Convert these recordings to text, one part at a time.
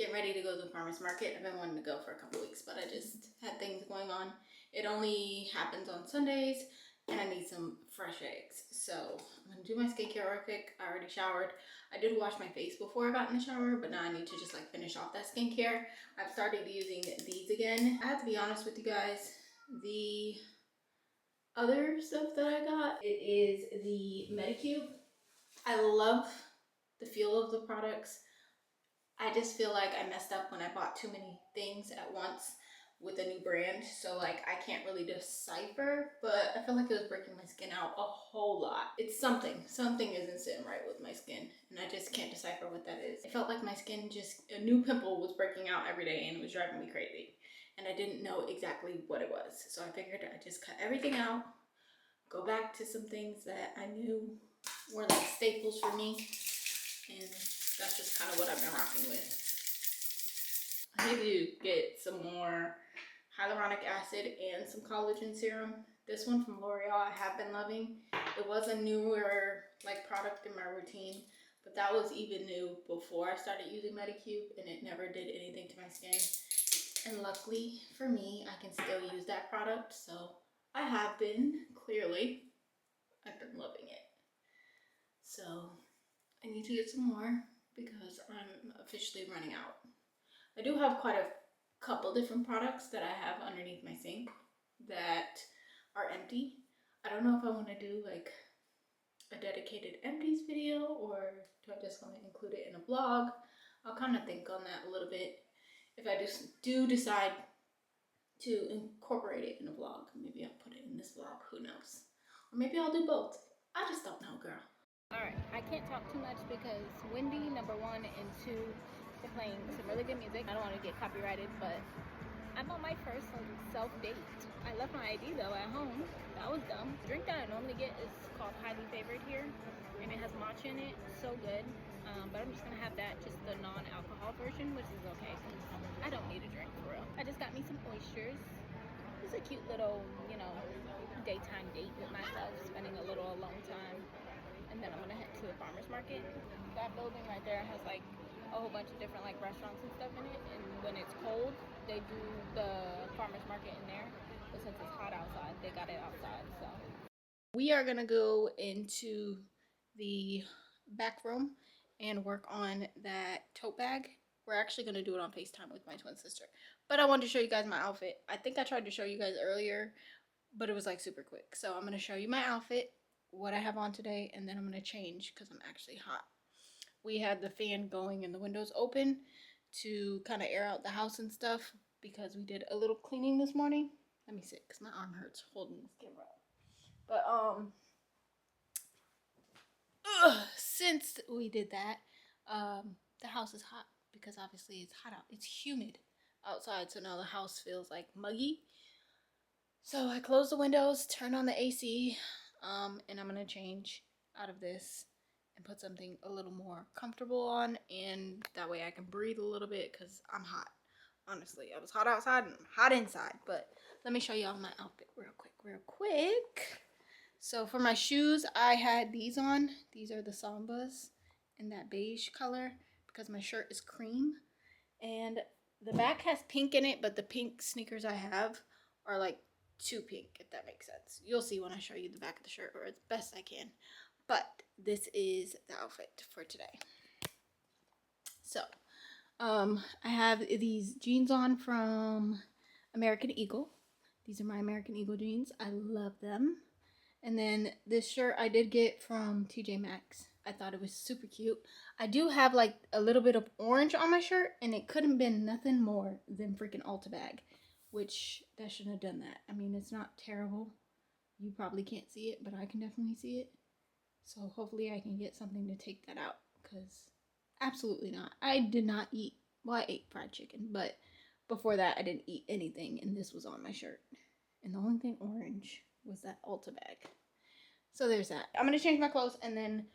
getting ready to go to the farmer's market. I've been wanting to go for a couple weeks, but I just had things going on. It only happens on Sundays, and I need some fresh eggs. So I'm gonna do my skincare real quick. I already showered. I did wash my face before I got in the shower, but now I need to just like finish off that skincare. I've started using these again. I have to be honest with you guys, the other stuff that I got, it is the Medicube. I love the feel of the products. I just feel like I messed up when I bought too many things at once with a new brand, so like I can't really decipher, but I feel like it was breaking my skin out a whole lot. It's something isn't sitting right with my skin, and I just can't decipher what that is. It felt like my skin just, a new pimple was breaking out every day, and it was driving me crazy, and I didn't know exactly what it was. So I figured I'd just cut everything out, go back to some things that I knew were like staples for me, and that's just kind of what I've been rocking with. I need to get some more hyaluronic acid and some collagen serum. This one from L'Oreal I have been loving. It was a newer like product in my routine, but that was even new before I started using Medicube, and it never did anything to my skin. And luckily for me, I can still use that product, so I have been, clearly, I've been loving it. So I need to get some more because I'm officially running out. I do have quite a couple different products that I have underneath my sink that are empty. I don't know if I want to do like a dedicated empties video, or do I just want to include it in a vlog. I'll kind of think on that a little bit. If I just do decide to incorporate it in a vlog, maybe I'll put it in this vlog, who knows. Or maybe I'll do both. I just don't know, girl. Alright, I can't talk too much because Wendy, number 1, and 2, they're playing some really good music. I don't want to get copyrighted, but I'm on my first self-date. I left my ID though at home. That was dumb. The drink that I normally get is called Highly Favored here, and it has matcha in it. So good. But I'm just gonna have that, just the non-alcohol version, which is okay because I don't need a drink for real. I just got me some oysters. It's a cute little, you know, daytime date with myself, spending a little alone time. And then I'm gonna head to the farmer's market. That building right there has like a whole bunch of different like restaurants and stuff in it, and when it's cold they do the farmer's market in there, but since it's hot outside they got it outside. So we are gonna go into the back room and work on that tote bag. We're actually gonna do it on FaceTime with my twin sister, but I wanted to show you guys my outfit. I think I tried to show you guys earlier, but it was like super quick. So I'm gonna show you my outfit, what I have on today, and then I'm gonna change because I'm actually hot. We had the fan going and the windows open to kind of air out the house and stuff because we did a little cleaning this morning. Let me sit because my arm hurts holding this camera up. But since we did that, the house is hot because obviously it's hot out. It's humid outside, so now the house feels like muggy. So I closed the windows, turned on the AC, and I'm gonna change out of this and put something a little more comfortable on, and that way I can breathe a little bit because I'm hot. Honestly, I was hot outside and I'm hot inside. But let me show y'all my outfit real quick. So for my shoes, I had these on. These are the Sambas in that beige color because my shirt is cream, and the back has pink in it, but the pink sneakers I have are like too pink, if that makes sense. You'll see when I show you the back of the shirt, or as best I can. But this is the outfit for today. So I have these jeans on from American Eagle. These are my American Eagle jeans. I love them. And then this shirt I did get from TJ Maxx. I thought it was super cute. I do have like a little bit of orange on my shirt, and it couldn't have been nothing more than freaking Ulta bag, which that shouldn't have done that. I mean, it's not terrible. You probably can't see it, but I can definitely see it. So hopefully I can get something to take that out, because absolutely not. I did not eat, well, I ate fried chicken, but before that I didn't eat anything, and this was on my shirt. And the only thing orange was that Ulta bag. So there's that. I'm going to change my clothes and then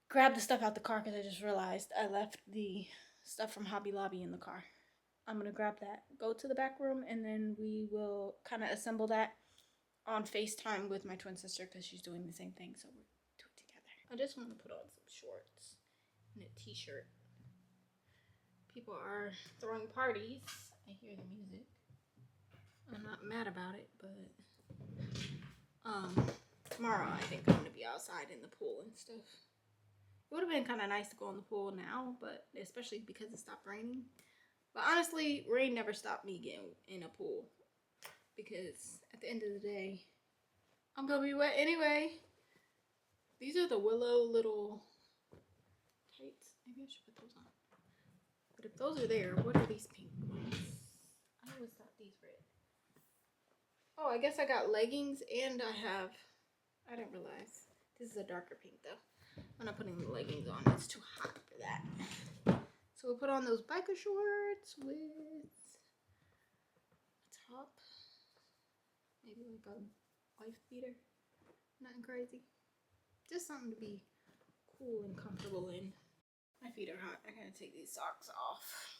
grab the stuff out the car, because I just realized I left the stuff from Hobby Lobby in the car. I'm going to grab that, go to the back room, and then we will kind of assemble that on FaceTime with my twin sister, because she's doing the same thing, so we'll do it together. I just want to put on some shorts and a t-shirt. People are throwing parties. I hear the music. I'm not mad about it, but tomorrow I think I'm gonna be outside in the pool and stuff. It would have been kind of nice to go in the pool now, but especially because it stopped raining. But honestly, rain never stopped me getting in a pool, because at the end of the day, I'm gonna be wet anyway. These are the Willow little tights. Maybe I should put those on. But if those are there, what are these pink ones? I always thought these red. Oh, I guess I got leggings and I didn't realize. This is a darker pink though. I'm not putting the leggings on. It's too hot for that. So we'll put on those biker shorts with a top. Maybe like a wife beater. Nothing crazy. Just something to be cool and comfortable in. My feet are hot. I gotta take these socks off.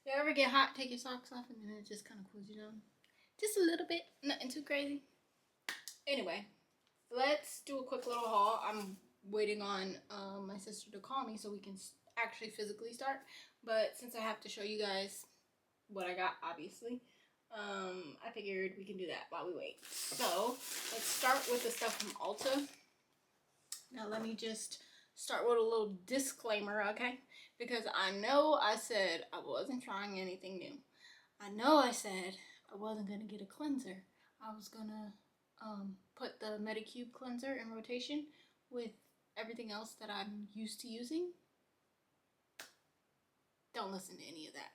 You ever get hot, take your socks off, and then it just kind of cools you down? Just a little bit. Nothing too crazy. Anyway, let's do a quick little haul. I'm waiting on my sister to call me so we can actually physically start. But since I have to show you guys what I got, obviously, I figured we can do that while we wait. So let's start with the stuff from Ulta. Now let me just start with a little disclaimer, okay? Because I know I said I wasn't trying anything new. I know I said I wasn't gonna get a cleanser. I was gonna put the Medicube cleanser in rotation with everything else that I'm used to using. Don't listen to any of that.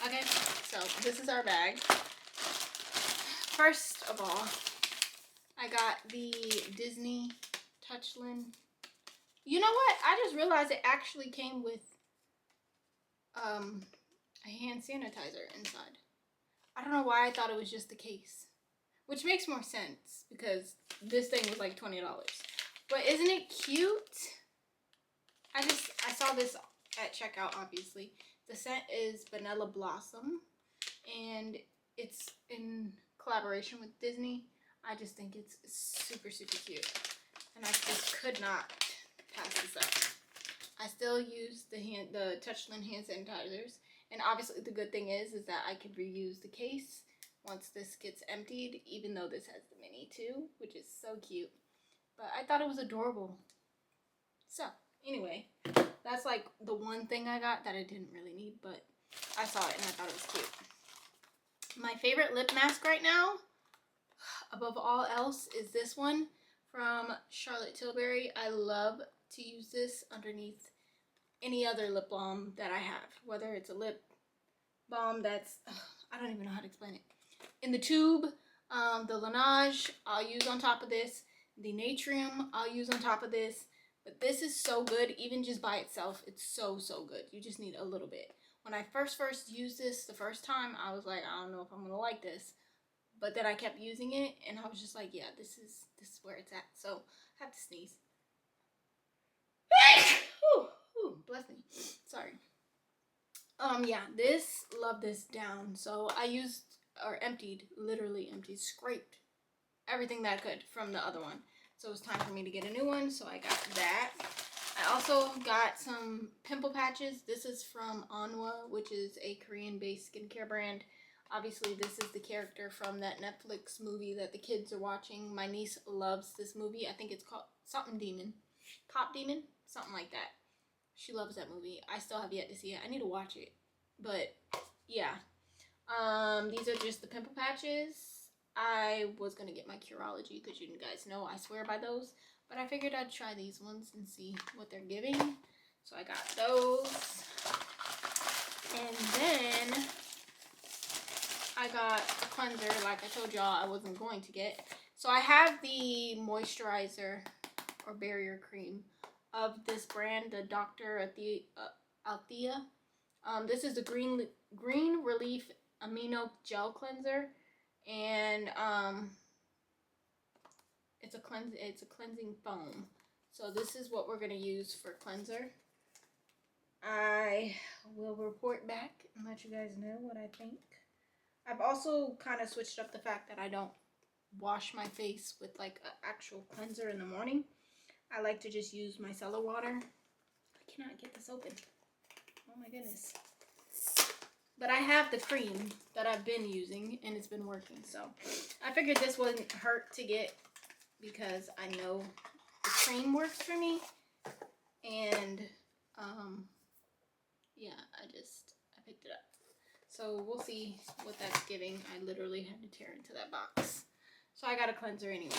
Okay, so this is our bag. First of all, I got the Disney TOUCHLAND. You know what? I just realized it actually came with a hand sanitizer inside. I don't know why I thought it was just the case, which makes more sense because this thing was like $20. But isn't it cute? I saw this at checkout, obviously. The scent is Vanilla Blossom, and it's in collaboration with Disney. I just think it's super, super cute, and I just could not pass this up. I still use the TOUCHLAND hand sanitizers, and obviously the good thing is that I can reuse the case once this gets emptied, even though this has the mini too, which is so cute. But I thought it was adorable. So anyway, that's like the one thing I got that I didn't really need, but I saw it and I thought it was cute. My favorite lip mask right now, above all else, is this one from Charlotte Tilbury. I love to use this underneath any other lip balm that I have, whether it's a lip balm that's, I don't even know how to explain it. In the tube, the Laneige I'll use on top of this. The Natrium I'll use on top of this. But this is so good, even just by itself. It's so, so good. You just need a little bit. When I first used this the first time, I was like, I don't know if I'm going to like this. But then I kept using it, and I was just like, yeah, this is where it's at. So I have to sneeze. Ooh, bless me. Sorry. Yeah, love this down. So I used, or emptied, literally emptied, scraped everything that I could from the other one. So it was time for me to get a new one, so I got that. I also got some pimple patches. This is from 𝐼𝑳𝑻𝑨, which is a Korean-based skincare brand. Obviously, this is the character from that Netflix movie that the kids are watching. My niece loves this movie. I think it's called something Demon. Pop Demon? Something like that. She loves that movie. I still have yet to see it. I need to watch it. But, yeah. These are just the pimple patches. I was going to get my Curology because you guys know I swear by those. But I figured I'd try these ones and see what they're giving. So I got those. And then I got a cleanser like I told y'all I wasn't going to get. So I have the moisturizer or barrier cream of this brand, the Dr. Althea. This is the Green Relief Amino Gel Cleanser. And it's a cleansing foam. So this is what we're gonna use for cleanser. I will report back and let you guys know what I think. I've also kind of switched up the fact that I don't wash my face with like an actual cleanser in the morning. I like to just use micellar water. I cannot get this open. Oh my goodness. But I have the cream that I've been using and it's been working. So I figured this wouldn't hurt to get because I know the cream works for me. And yeah, I picked it up. So we'll see what that's giving. I literally had to tear into that box. So I got a cleanser anyway.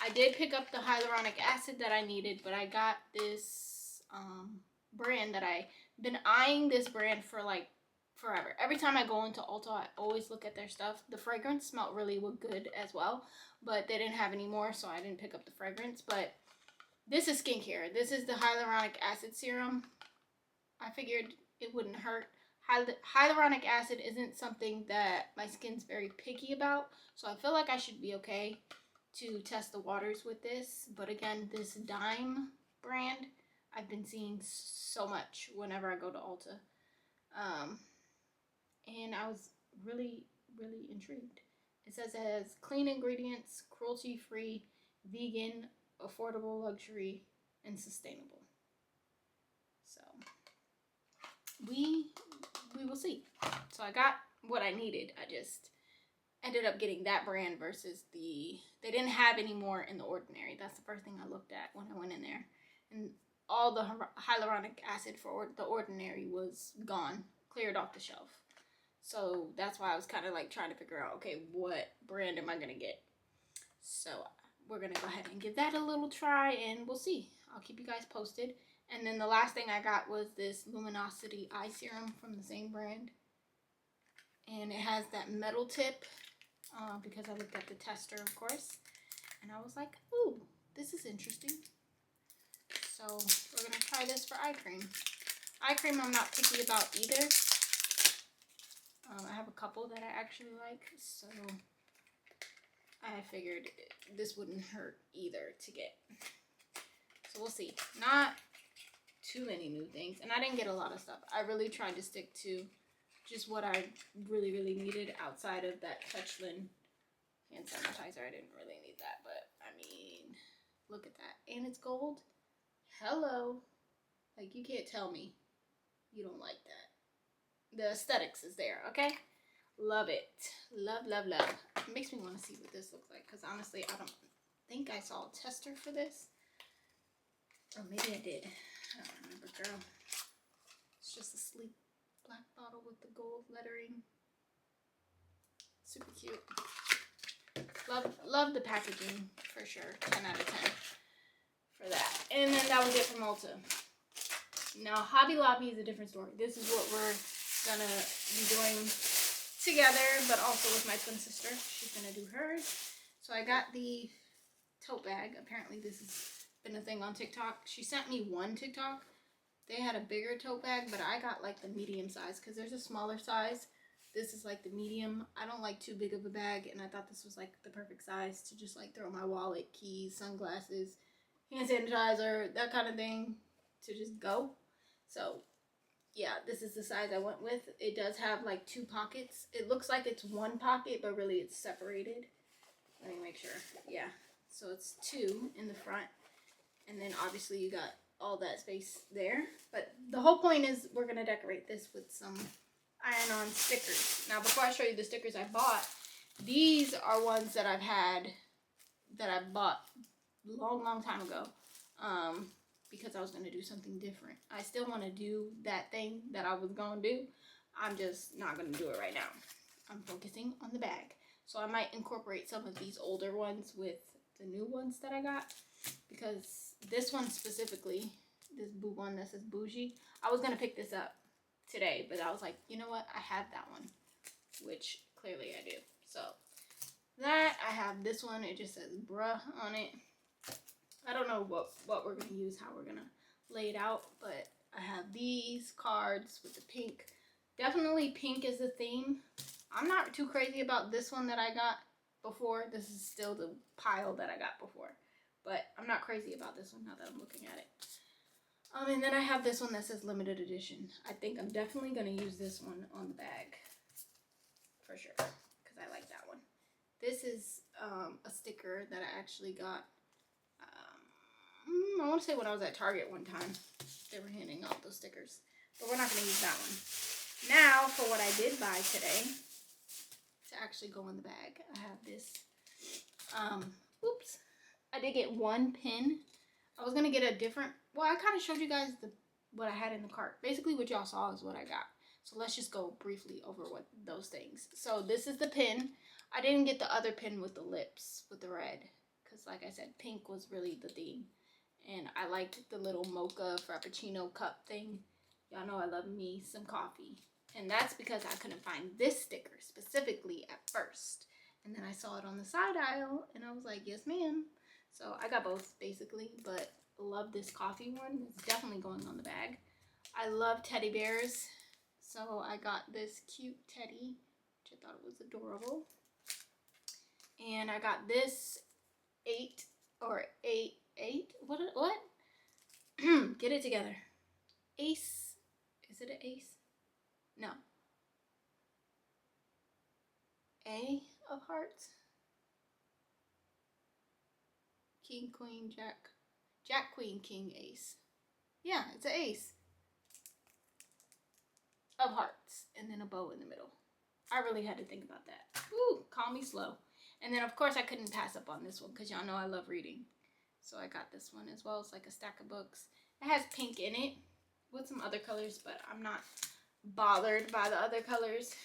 I did pick up the hyaluronic acid that I needed, but I got this brand that I've been eyeing this brand for like forever. Every time I go into Ulta, I always look at their stuff. The fragrance smelled really good as well, but they didn't have any more, so I didn't pick up the fragrance. But this is skincare. This is the hyaluronic acid serum. I figured it wouldn't hurt. Hyaluronic acid isn't something that my skin's very picky about, so I feel like I should be okay to test the waters with this. But again, this 𝑑𝑰𝑚 brand, I've been seeing so much whenever I go to Ulta. And I was really intrigued. It says it has clean ingredients, cruelty-free, vegan, affordable, luxury, and sustainable. So we will see. So I got what I needed. I just ended up getting that brand versus they didn't have any more in the Ordinary. That's the first thing I looked at when I went in there. And all the hyaluronic acid for the Ordinary was gone, cleared off the shelf. So that's why I was kind of like trying to figure out, okay, what brand am I going to get? So we're going to go ahead and give that a little try and we'll see. I'll keep you guys posted. And then the last thing I got was this Luminosity Eye Serum from the same brand. And it has that metal tip because I looked at the tester, of course. And I was like, ooh, this is interesting. So we're going to try this for eye cream. Eye cream I'm not picky about either. I have a couple that I actually like, so I figured this wouldn't hurt either to get. So we'll see. Not too many new things, and I didn't get a lot of stuff. I really tried to stick to just what I really needed outside of that TOUCHLAND hand sanitizer. I didn't really need that, but I mean, look at that. And it's gold. Hello. Like, you can't tell me you don't like that. The aesthetics is there, okay? Love it. Love. It makes me want to see what this looks like, because honestly, I don't think I saw a tester for this. Or maybe I did. I don't remember, girl. It's just a sleek black bottle with the gold lettering. Super cute. Love the packaging, for sure. 10 out of 10 for that. And then that was it from Ulta. Now, Hobby Lobby is a different story. This is what we're gonna be doing together, but also with my twin sister. She's gonna do hers. So I got the tote bag. Apparently this has been a thing on TikTok. She sent me one TikTok. They had a bigger tote bag, but I got like the medium size because there's a smaller size. This is like the medium. I don't like too big of a bag, and I thought this was like the perfect size to just like throw my wallet, keys, sunglasses, hand sanitizer, that kind of thing to just go. So yeah, this is the size I went with. It does have like 2 pockets. It looks like it's 1 pocket, but really it's separated. Let me make sure. Yeah, so it's 2 in the front, and then obviously you got all that space there. But the whole point is we're gonna decorate this with some iron-on stickers. Now, before I show you the stickers I bought, these are ones that I've had that I bought long time ago. Because I was going to do something different. I still want to do that thing that I was going to do. I'm just not going to do it right now. I'm focusing on the bag. So I might incorporate some of these older ones with the new ones that I got. Because this one specifically, this one that says bougie, I was going to pick this up today. But I was like, you know what? I have that one. Which clearly I do. So that, I have this one. It just says bruh on it. I don't know what we're going to use, how we're going to lay it out, but I have these cards with the pink. Definitely pink is the theme. I'm not too crazy about this one that I got before. This is still the pile that I got before, but I'm not crazy about this one now that I'm looking at it. And then I have this one that says limited edition. I think I'm definitely going to use this one on the bag for sure, because I like that one. This is a sticker that I actually got. I want to say when I was at Target one time, they were handing out those stickers. but we're not going to use that one. Now, for what I did buy today, to actually go in the bag, I have this, oops, I did get one pin. I was going to get a different, well, I kind of showed you guys what I had in the cart. Basically, what y'all saw is what I got. So let's just go briefly over what those things. So this is the pin. I didn't get the other pin with the lips, with the red, because like I said, pink was really the theme. And I liked the little mocha frappuccino cup thing. Y'all know I love me some coffee. And that's because I couldn't find this sticker specifically at first. And then I saw it on the side aisle, and I was like, yes, ma'am. So I got both, basically, but love this coffee one. It's definitely going on the bag. I love teddy bears, so I got this cute teddy, which I thought it was adorable. And I got this 8 what? Get it together. Ace. Is it an ace? No. A of hearts. King, queen, jack. Jack, queen, king, ace. Yeah, it's an ace. Of hearts. And then a bow in the middle. I really had to think about that. Ooh, call me slow. And then, of course, I couldn't pass up on this one because y'all know I love reading. So I got this one as well. It's like a stack of books. It has pink in it with some other colors, but I'm not bothered by the other colors.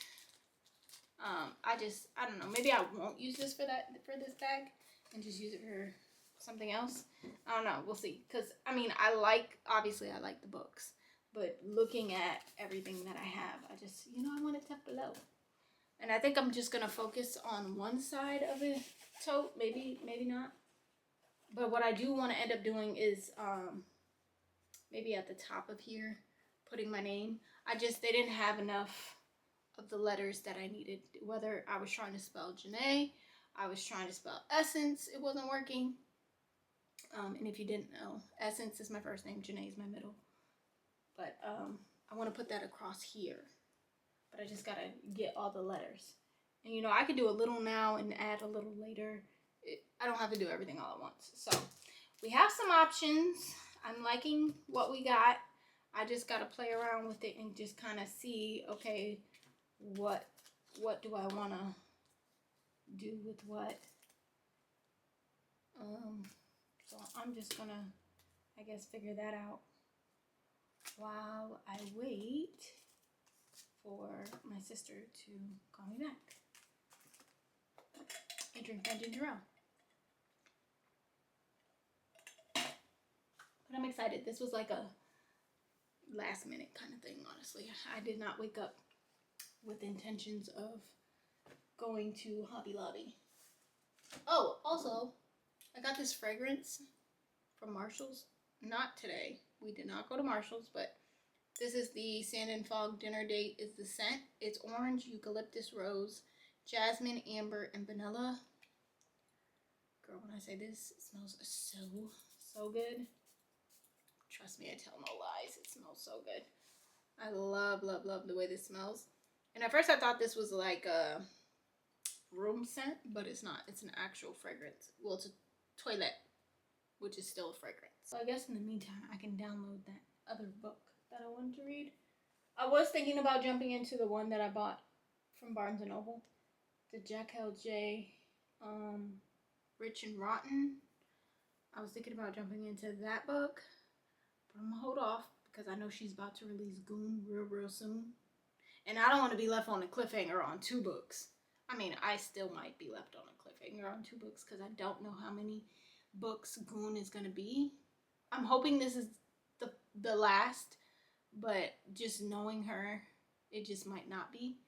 I don't know. Maybe I won't use this for this bag and just use it for something else. I don't know. We'll see. Because, I mean, obviously I like the books. But looking at everything that I have, I want it tucked below. And I think I'm just going to focus on one side of the tote. Maybe not. But what I do want to end up doing is maybe at the top of here, putting my name. They didn't have enough of the letters that I needed. Whether I was trying to spell Janae, I was trying to spell Essence, it wasn't working. And if you didn't know, Essence is my first name, Janae is my middle. But I want to put that across here. But I just got to get all the letters. And I could do a little now and add a little later. I don't have to do everything all at once. So we have some options. I'm liking what we got. I just got to play around with it and just kind of see, okay, what do I want to do with what? So I'm just going to, I guess, figure that out while I wait for my sister to call me back and drink my ginger ale. But I'm excited. This was like a last minute kind of thing, honestly. I did not wake up with intentions of going to Hobby Lobby. Oh, also, I got this fragrance from Marshall's. Not today. We did not go to Marshall's, but this is the Sand and Fog Dinner Date is the scent. It's orange, eucalyptus, rose, jasmine, amber, and vanilla. Girl, when I say this, it smells so good. Trust me, I tell no lies. It smells so good. I love the way this smells. And at first I thought this was like a room scent, but it's not. It's an actual fragrance. Well, it's a toilet, which is still a fragrance. So I guess in the meantime, I can download that other book that I wanted to read. I was thinking about jumping into the one that I bought from Barnes & Noble. The Jack L.J. Rich and Rotten. I was thinking about jumping into that book. But I'm going to hold off because I know she's about to release Goon real soon. And I don't want to be left on a cliffhanger on 2 books. I mean, I still might be left on a cliffhanger on 2 books because I don't know how many books Goon is going to be. I'm hoping this is the last, but just knowing her, it just might not be.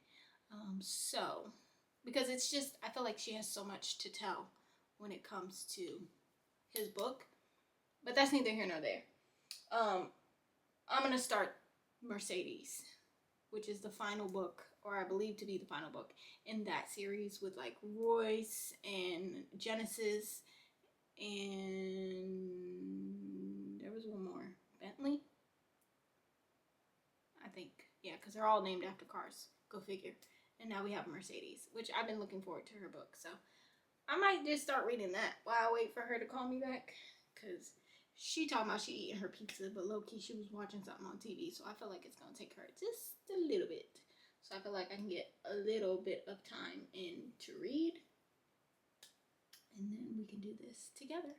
Because it's just, I feel like she has so much to tell when it comes to his book. But that's neither here nor there. I'm going to start Mercedes, which is the final book, or I believe to be the final book in that series with like Royce and Genesis, and there was one more, Bentley, I think. Yeah, because they're all named after cars. Go figure. And now we have Mercedes, which I've been looking forward to her book. So I might just start reading that while I wait for her to call me back. Because She talking about she eating her pizza, but low-key she was watching something on TV, so I feel like it's gonna take her just a little bit. So I feel like I can get a little bit of time in to read, and then we can do this together.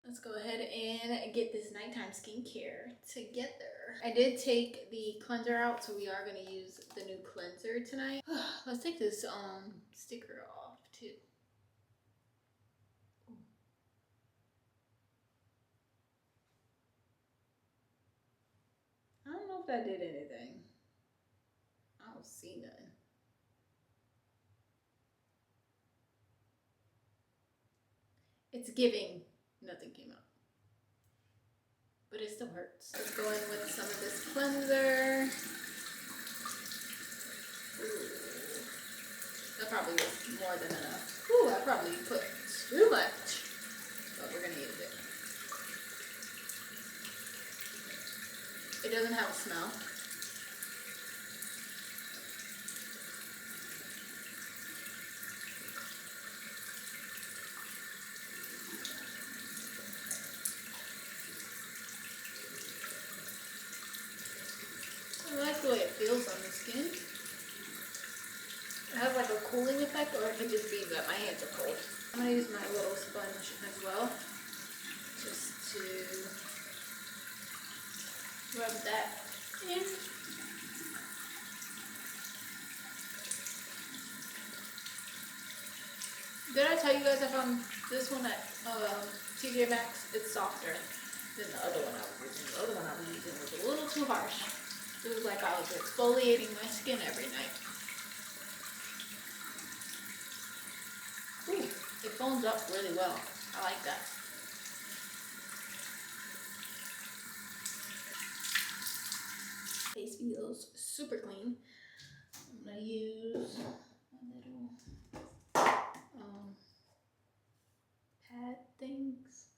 Let's go ahead and get this nighttime skincare together. I did take the cleanser out, so we are going to use the new cleanser tonight. Let's take this sticker off too. I don't know if that did anything. I don't see nothing. It's giving. Nothing came out. But it still hurts. Let's go in with some of this cleanser. Ooh. That probably was more than enough. Ooh, I probably put too much. But we're gonna use it. It doesn't have a smell. I like the way it feels on the skin. It has like a cooling effect, or it could just be that my hands are cold. I'm gonna use my little sponge as well, just to rub that in. Did I tell you guys I found this one at TJ Maxx? It's softer than the other one I was using. The other one I was using was a little too harsh. It was like I was exfoliating my skin every night. Ooh, it foams up really well. I like that. Face feels super clean. I'm gonna use a little pad things.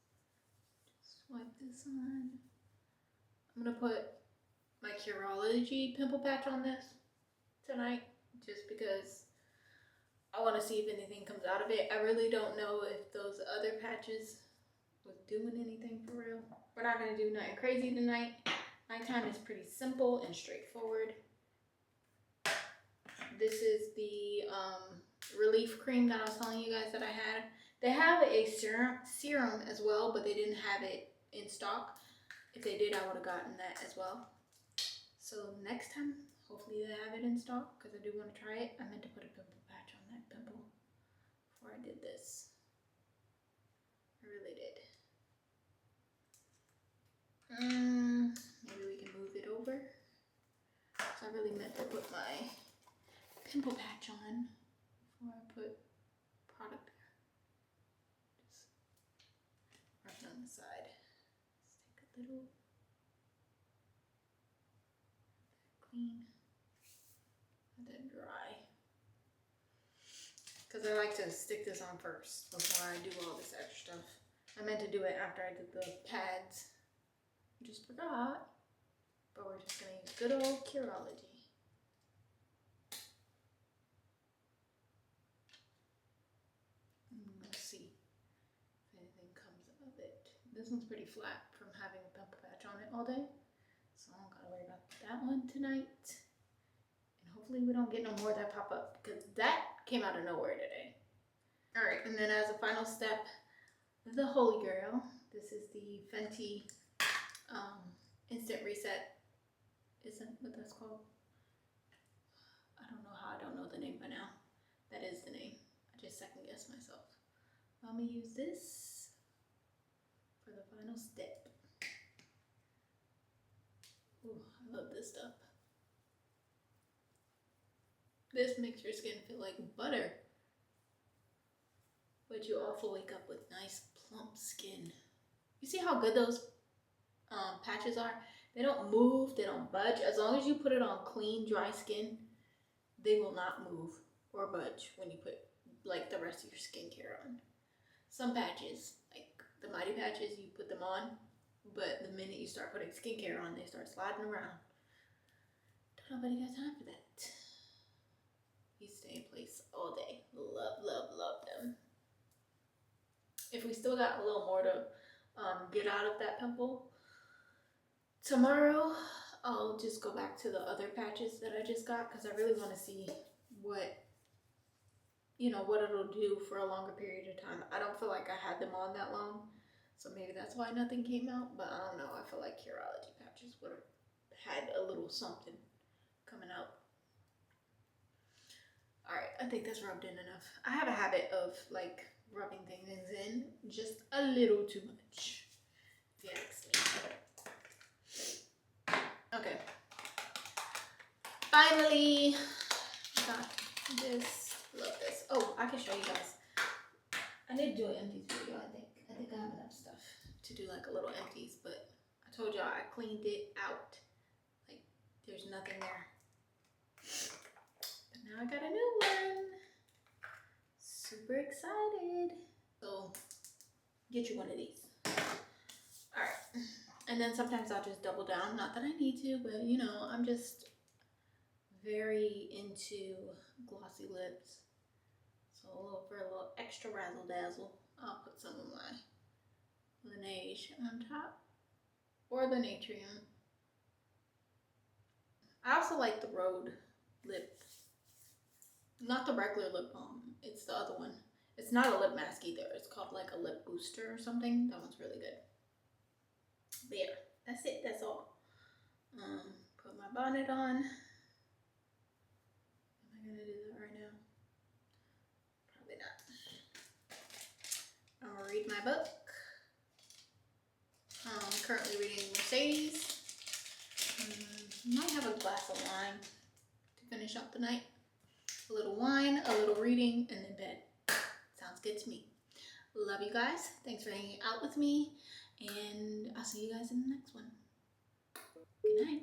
Just wipe this on. I'm gonna put my 𝑘eraLogy pimple patch on this tonight, just because I want to see if anything comes out of it. I really don't know if those other patches was doing anything for real. We're not gonna do nothing crazy tonight. Nighttime is pretty simple and straightforward. This is the relief cream that I was telling you guys that I had. They have a serum as well, but they didn't have it in stock. If they did, I would have gotten that as well. So next time, hopefully they have it in stock, because I do want to try it. I meant to put a pimple patch on that pimple before I did this. I really did. Maybe we can move it over. So I really meant to put my pimple patch on before I put product there. Just rub it on the side. Let's take a little clean and then dry, because I like to stick this on first before I do all this extra stuff. I meant to do it after I did the pads. I just forgot. But we're just gonna use good old 𝑘eraLogy. Let's see if anything comes of it. This one's pretty flat from having a pimple patch on it all day, so I don't gotta worry about that one tonight. And hopefully we don't get no more that pop up, because that came out of nowhere today. Alright, and then as a final step, the holy grail. This is the Fenty Instant Reset. Isn't what that's called? I don't know how I don't know the name by now. That is the name. I just second guessed myself. I'm gonna use this for the final step. Ooh, I love this stuff. This makes your skin feel like butter, but you also wake up with nice plump skin. You see how good those patches are. They don't move, they don't budge. As long as you put it on clean, dry skin, they will not move or budge when you put like the rest of your skincare on. Some patches, like the Mighty patches, you put them on, but the minute you start putting skincare on, they start sliding around. Don't nobody got time for that. These stay in place all day. Love, love, love them. If we still got a little more to get out of that pimple, tomorrow I'll just go back to the other patches that I just got because I really want to see what, you know, what it'll do for a longer period of time. I don't feel like I had them on that long, so maybe that's why nothing came out, but I don't know. I feel like Curology patches would have had a little something coming out. All right, I think that's rubbed in enough. I have a habit of like rubbing things in just a little too much, if you ask me. Okay. Finally, got this. Love this. Oh, I can show you guys. I need to do an empties video, I think. I think I have enough stuff to do like a little empties, but I told y'all I cleaned it out. Like, there's nothing there. But now I got a new one. Super excited. So, get you one of these. Alright. And then sometimes I'll just double down. Not that I need to, but you know, I'm just very into glossy lips. So for a little extra razzle dazzle, I'll put some of my Laneige on top, or the Natrium. I also like the Rhode lip, not the regular lip balm, it's the other one. It's not a lip mask either, it's called like a lip booster or something. That one's really good. But yeah, that's it, that's all. Put my bonnet on. Am I gonna do that right now? Probably not. I'm gonna read my book. I'm currently reading Mercedes. Might have a glass of wine to finish up the night. A little wine, a little reading, and then bed. Sounds good to me. Love you guys. Thanks for hanging out with me, and I'll see you guys in the next one. Good night.